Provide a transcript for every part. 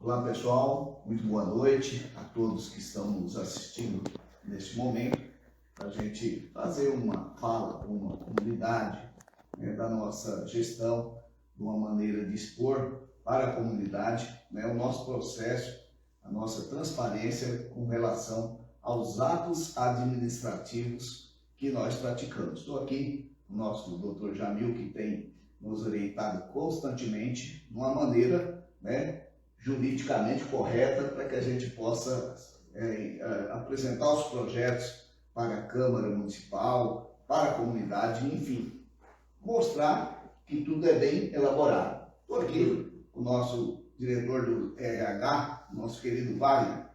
Olá pessoal, muito boa noite a todos que estão nos assistindo neste momento, para a gente fazer uma fala com uma comunidade, da nossa gestão, de uma maneira de expor para a comunidade, o nosso processo, a nossa transparência com relação aos atos administrativos que nós praticamos. Estou aqui com o nosso Dr. Jamil, que tem nos orientado constantemente de uma maneira juridicamente correta para que a gente possa apresentar os projetos para a Câmara Municipal, para a comunidade, enfim, mostrar que tudo é bem elaborado. Estou aqui com o nosso diretor do RH, nosso querido Wagner,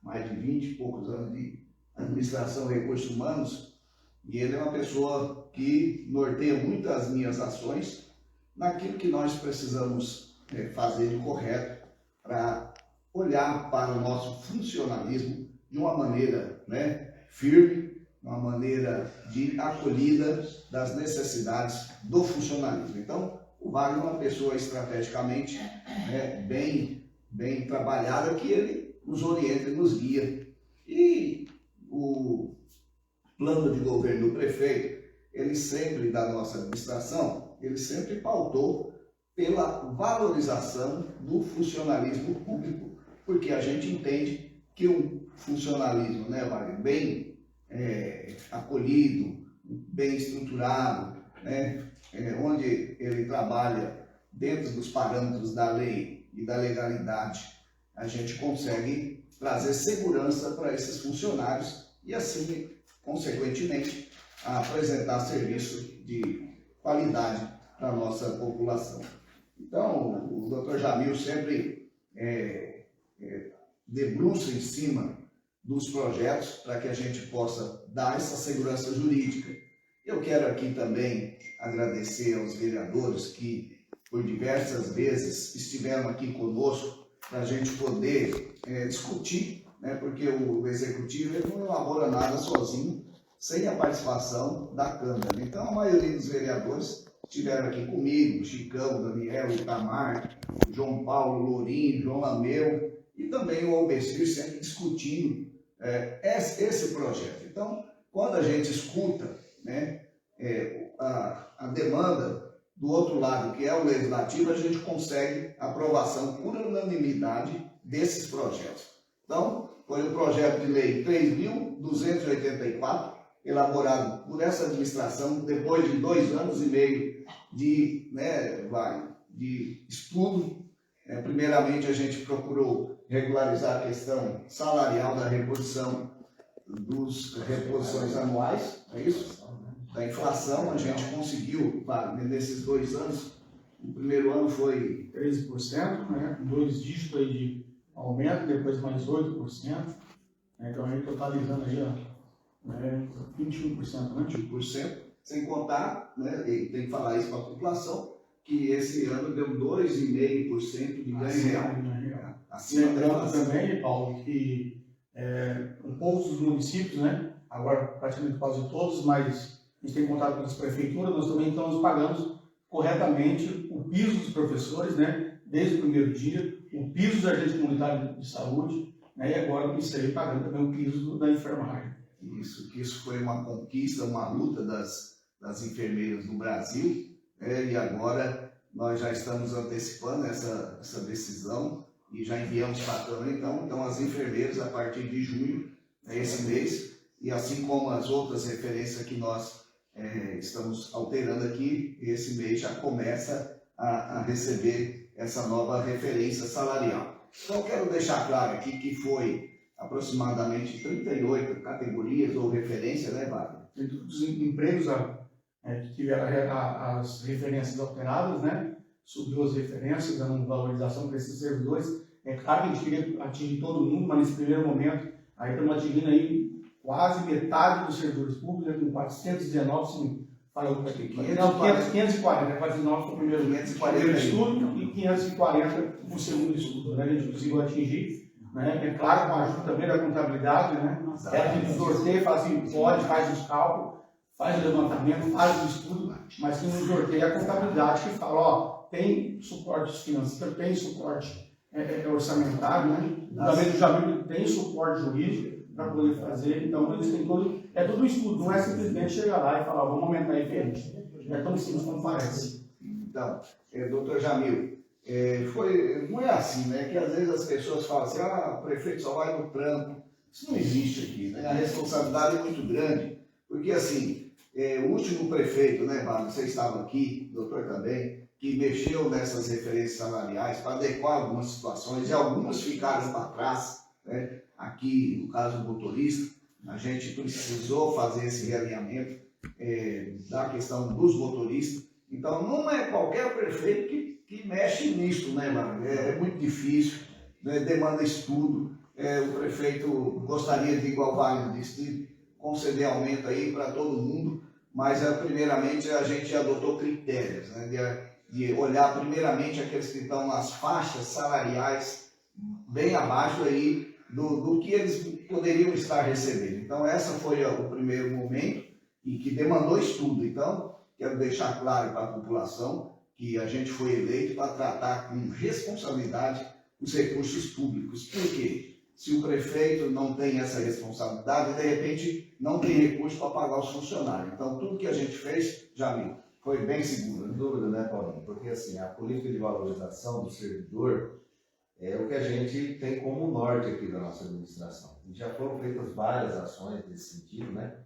mais de 20 e poucos anos de administração e recursos humanos, e ele é uma pessoa que norteia muito as minhas ações naquilo que nós precisamos fazer de correto para olhar para o nosso funcionalismo de uma maneira firme, uma maneira de acolhida das necessidades do funcionalismo. Então, o Wagner é uma pessoa estrategicamente bem trabalhada, que ele nos orienta e nos guia. E o plano de governo do prefeito, ele sempre, da nossa administração, ele sempre pautou pela valorização do funcionalismo público, porque a gente entende que o funcionalismo, bem acolhido, bem estruturado, onde ele trabalha dentro dos parâmetros da lei e da legalidade, a gente consegue trazer segurança para esses funcionários e assim, consequentemente, apresentar serviço de qualidade para a nossa população. Então, o Dr. Jamil sempre debruça em cima dos projetos para que a gente possa dar essa segurança jurídica. Eu quero aqui também agradecer aos vereadores que, por diversas vezes, estiveram aqui conosco para a gente poder discutir, porque o Executivo ele não elabora nada sozinho, sem a participação da Câmara. Então, a maioria dos vereadores estiveram aqui comigo, o Chicão, o Daniel, o Itamar, o João Paulo, o Lourinho, o João Lameu, e também o Albecir, sempre discutindo esse projeto. Então, quando a gente escuta a demanda do outro lado, que é o Legislativo, a gente consegue aprovação por unanimidade desses projetos. Então, foi o projeto de lei 3.284, elaborado por essa administração, depois de 2 anos e meio de estudo. Primeiramente, a gente procurou regularizar a questão salarial da reposição dos reposições anuais, é isso? Da inflação, a gente conseguiu, nesses 2 anos, o primeiro ano foi 13%, 2 dígitos aí de aumento, depois mais 8%, então a gente totalizando aí, 21%, 21%, sem contar, e tem que falar isso para a população, que esse ano deu 2,5% de ganho real. Lembrando também, Paulo, que um pouco dos municípios, agora praticamente quase todos, mas a gente tem contato com as prefeituras, nós também estamos pagando corretamente o piso dos professores, desde o primeiro dia, o piso da agente comunitária de saúde, e agora isso aí pagando também o piso da enfermagem. Isso foi uma conquista, uma luta das enfermeiras do Brasil, e agora nós já estamos antecipando essa decisão e já enviamos para a Câmara. Então as enfermeiras, a partir de junho, esse mês, e assim como as outras referências que nós estamos alterando aqui, esse mês já começa a receber essa nova referência salarial. Então eu quero deixar claro aqui que foi aproximadamente 38 categorias ou referências, Wagner? Dentro dos empregos que tiveram as referências alteradas, subiu as referências, dando valorização para esses servidores. É claro que a gente queria atingir todo mundo, mas nesse primeiro momento, aí estamos atingindo aí quase metade dos servidores públicos, com 419, se falou para aqui. 540, 419 foi o primeiro estudo e 540 o segundo estudo. A gente conseguiu atingir. É claro, com a ajuda também da contabilidade, ela que sorteia, faz os cálculos, faz o levantamento, faz o estudo, mas quem nos sorteia é a contabilidade que fala, tem suporte financeiro, tem suporte orçamentário, né? Também do Jamil tem suporte jurídico para poder fazer, então eles têm todo, é todo um estudo, não é simplesmente chegar lá e falar, vamos aumentar a referência. É tão simples como parece. Então, doutor Jamil, não é assim, né? Que às vezes as pessoas falam assim, o prefeito só vai no trampo. Isso não existe aqui, né? A responsabilidade é muito grande, porque assim, o último prefeito, né, Wagner, você estava aqui, o doutor também, que mexeu nessas referências salariais para adequar algumas situações, e algumas ficaram para trás, né? Aqui, no caso do motorista, a gente precisou fazer esse realinhamento da questão dos motoristas. Então, não é qualquer prefeito que mexe nisso, né, Wagner? É muito difícil, né? Demanda estudo. O prefeito gostaria de, igual o Wagner disse, de conceder aumento aí para todo mundo, mas primeiramente a gente adotou critérios, né, de olhar primeiramente aqueles que estão nas faixas salariais bem abaixo aí do que eles poderiam estar recebendo. Então essa foi o primeiro momento e que demandou estudo. Então quero deixar claro para a população que a gente foi eleito para tratar com responsabilidade os recursos públicos. Por quê? Se o prefeito não tem essa responsabilidade, de repente não tem recurso para pagar os funcionários. Então, tudo que a gente fez, Jamil, foi bem seguro. Sem dúvida, né, Paulinho? Porque assim, a política de valorização do servidor é o que a gente tem como norte aqui da nossa administração. E já foram feitas várias ações nesse sentido, né?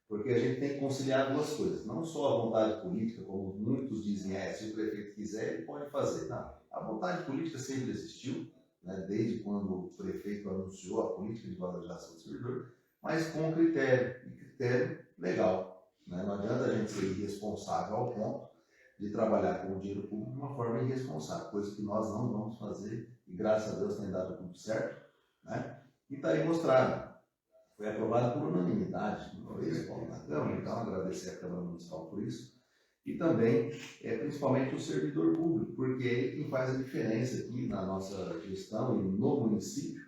Porque a gente tem que conciliar duas coisas. Não só a vontade política, como muitos dizem, se o prefeito quiser, ele pode fazer. Não, a vontade política sempre existiu, né, desde quando o prefeito anunciou a política de valorização do servidor, mas com critério legal. Né? Não adianta a gente ser irresponsável ao ponto de trabalhar com o dinheiro público de uma forma irresponsável, coisa que nós não vamos fazer, e graças a Deus tem dado tudo certo, né? E está aí mostrado. Foi aprovado por unanimidade, não foi isso, Paulo, na Câmara, então agradecer a Câmara Municipal por isso. E também, principalmente o servidor público, porque é ele quem faz a diferença aqui na nossa gestão e no município,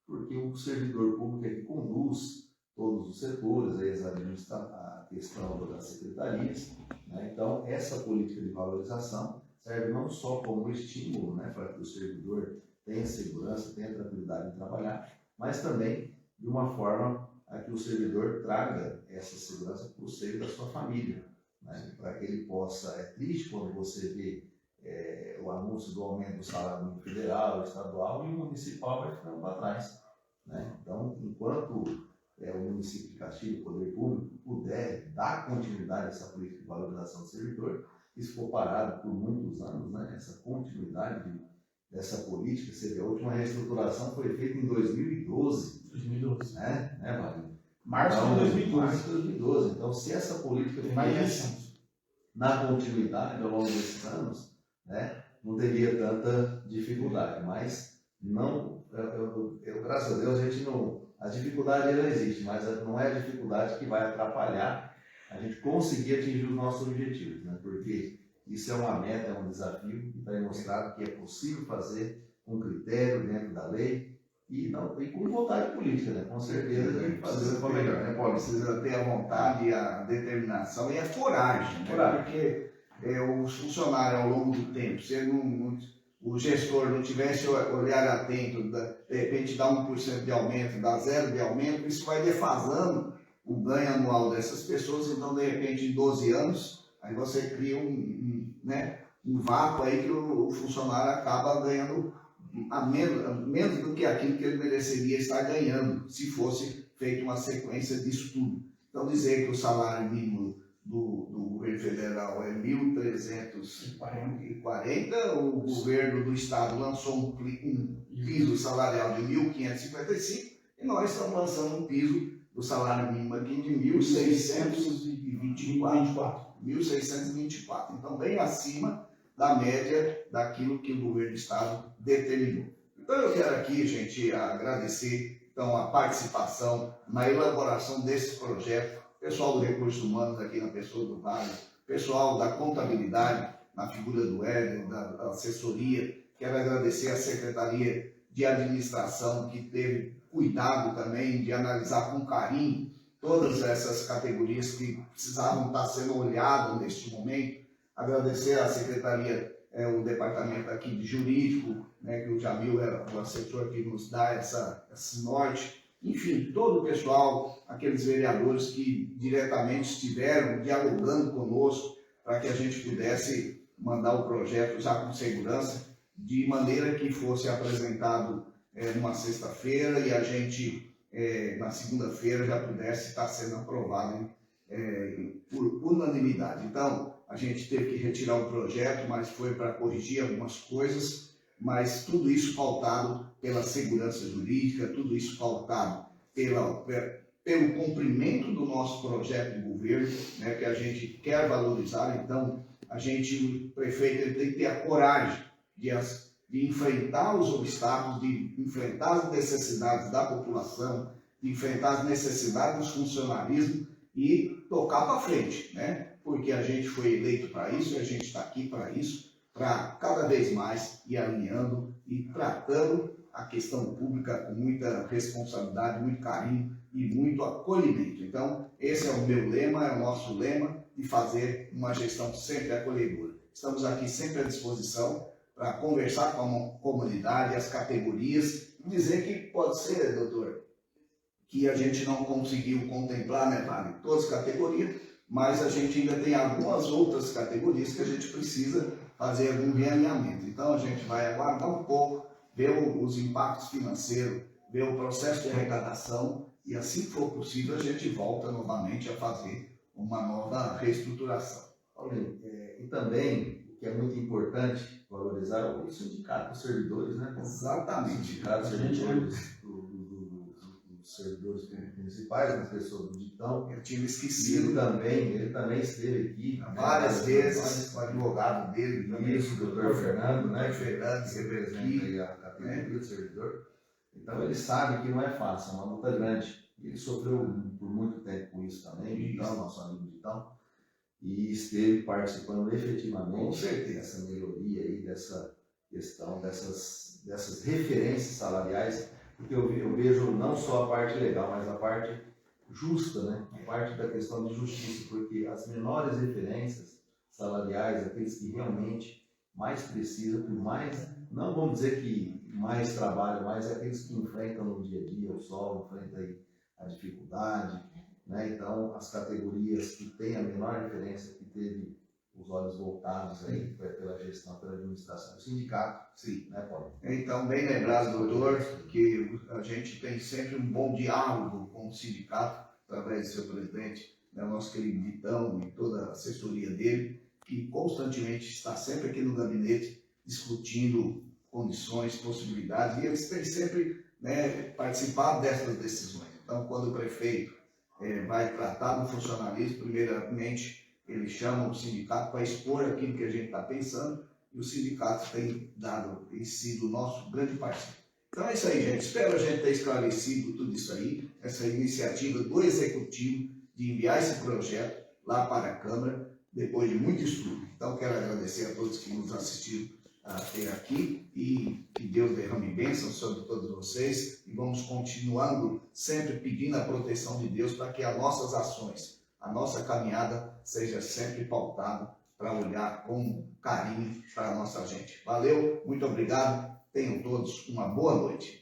porque o servidor público é que conduz todos os setores, eles administram a questão das secretarias, né? Então, essa política de valorização serve não só como estímulo, né, para que o servidor tenha segurança, tenha tranquilidade em trabalhar, mas também de uma forma a que o servidor traga essa segurança para o seio da sua família. Né, para que ele possa, é triste quando você vê o anúncio do aumento do salário mínimo federal, estadual, e o municipal vai ficando para trás. Né? Então, enquanto o município de Caxias, o poder público, puder dar continuidade a essa política de valorização do servidor, isso for parado por muitos anos, né? Essa continuidade dessa política, você vê, a última reestruturação foi feita em 2012. 2012. Né, Wagner? Março de 2012. Março de 2012. Então, se essa política tivesse na continuidade ao longo desses anos, né, não teria tanta dificuldade. Mas, não, graças a Deus, a gente não. A dificuldade ela existe, mas não é a dificuldade que vai atrapalhar a gente conseguir atingir os nossos objetivos, né? Porque isso é uma meta, é um desafio, e está demonstrado que é possível fazer com critério dentro da lei. E com vontade política, né? Com certeza, tem que fazer o melhor, né, Paulo? Precisa ter a vontade, a determinação e a coragem, né? Porque os funcionários, ao longo do tempo, se o gestor não tivesse olhar atento, de repente dá 1% de aumento, dá 0% de aumento, isso vai defasando o ganho anual dessas pessoas. Então, de repente, em 12 anos, aí você cria um vácuo aí que o funcionário acaba ganhando menos do que aquilo que ele mereceria estar ganhando, se fosse feita uma sequência de estudo. Então, dizer que o salário mínimo do governo federal é 1.340, o governo do estado lançou um piso salarial de 1.555, e nós estamos lançando um piso do salário mínimo aqui de 1.624. Então, bem acima da média daquilo que o governo do estado determinou. Então, eu quero aqui, gente, agradecer a participação na elaboração desse projeto, pessoal do Recursos Humanos aqui na pessoa do Wagner, pessoal da contabilidade, na figura do Hélio, da assessoria. Quero agradecer a Secretaria de Administração, que teve cuidado também de analisar com carinho todas essas categorias que precisavam estar sendo olhadas neste momento. Agradecer à Secretaria o departamento aqui de jurídico, né, que o Jamil é o assessor que nos dá esse norte, enfim, todo o pessoal, aqueles vereadores que diretamente estiveram dialogando conosco para que a gente pudesse mandar o projeto já com segurança, de maneira que fosse apresentado numa sexta-feira e a gente, na segunda-feira, já pudesse estar sendo aprovado por unanimidade. Então, a gente teve que retirar o projeto, mas foi para corrigir algumas coisas, mas tudo isso pautado pela segurança jurídica, tudo isso pautado pelo cumprimento do nosso projeto de governo, né, que a gente quer valorizar. Então, o prefeito, ele tem que ter a coragem de enfrentar os obstáculos, de enfrentar as necessidades da população, de enfrentar as necessidades dos funcionarismos e tocar para frente, né? Porque a gente foi eleito para isso e a gente está aqui para isso, para cada vez mais ir alinhando e tratando a questão pública com muita responsabilidade, muito carinho e muito acolhimento. Então, esse é o meu lema, é o nosso lema, de fazer uma gestão sempre acolhedora. Estamos aqui sempre à disposição para conversar com a comunidade, as categorias, e dizer que pode ser, doutor, que a gente não conseguiu contemplar, né, Vale, todas as categorias, mas a gente ainda tem algumas outras categorias que a gente precisa fazer algum realinhamento. Então, a gente vai aguardar um pouco, ver os impactos financeiros, ver o processo de arrecadação e, assim que for possível, a gente volta novamente a fazer uma nova reestruturação. Paulinho, e também, o que é muito importante valorizar, o sindicato dos servidores, né? Exatamente. O sindicato dos servidores, dos servidores municipais, nas pessoas do Ditão. Eu tinha esquecido. Ele também esteve aqui várias vezes, o advogado dele também. Isso, o doutor Fernando, né? Fernando, que representa aí a categoria do servidor. Então ele sabe que não é fácil, é uma luta grande. Ele sofreu por muito tempo com isso também, então, nosso amigo Ditão, e esteve participando efetivamente dessa melhoria aí, dessa questão, dessas referências salariais, porque eu vejo não só a parte legal, mas a parte justa, né? A parte da questão de justiça, porque as menores referências salariais, aqueles que realmente mais precisam, por mais, não vamos dizer que mais trabalham, mas aqueles que enfrentam no dia a dia o sol, enfrentam aí a dificuldade, né? Então, as categorias que têm a menor referência, que teve os olhos voltados aí pela gestão, pela administração do sindicato, sim, né, Paulo? Então, bem lembrado, doutor, que a gente tem sempre um bom diálogo com o sindicato, através do seu presidente, né, o nosso querido Ditão e toda a assessoria dele, que constantemente está sempre aqui no gabinete discutindo condições, possibilidades, e eles têm sempre, né, participado dessas decisões. Então, quando o prefeito vai tratar do funcionalismo, primeiramente ele chama o sindicato para expor aquilo que a gente está pensando, e o sindicato tem sido o nosso grande parceiro. Então é isso aí, gente. Espero a gente ter esclarecido tudo isso aí, essa iniciativa do Executivo de enviar esse projeto lá para a Câmara, depois de muito estudo. Então quero agradecer a todos que nos assistiram até aqui e que Deus derrame bênçãos sobre todos vocês, e vamos continuando sempre pedindo a proteção de Deus para que as nossas ações, a nossa caminhada seja sempre pautada para olhar com carinho para a nossa gente. Valeu, muito obrigado, tenham todos uma boa noite.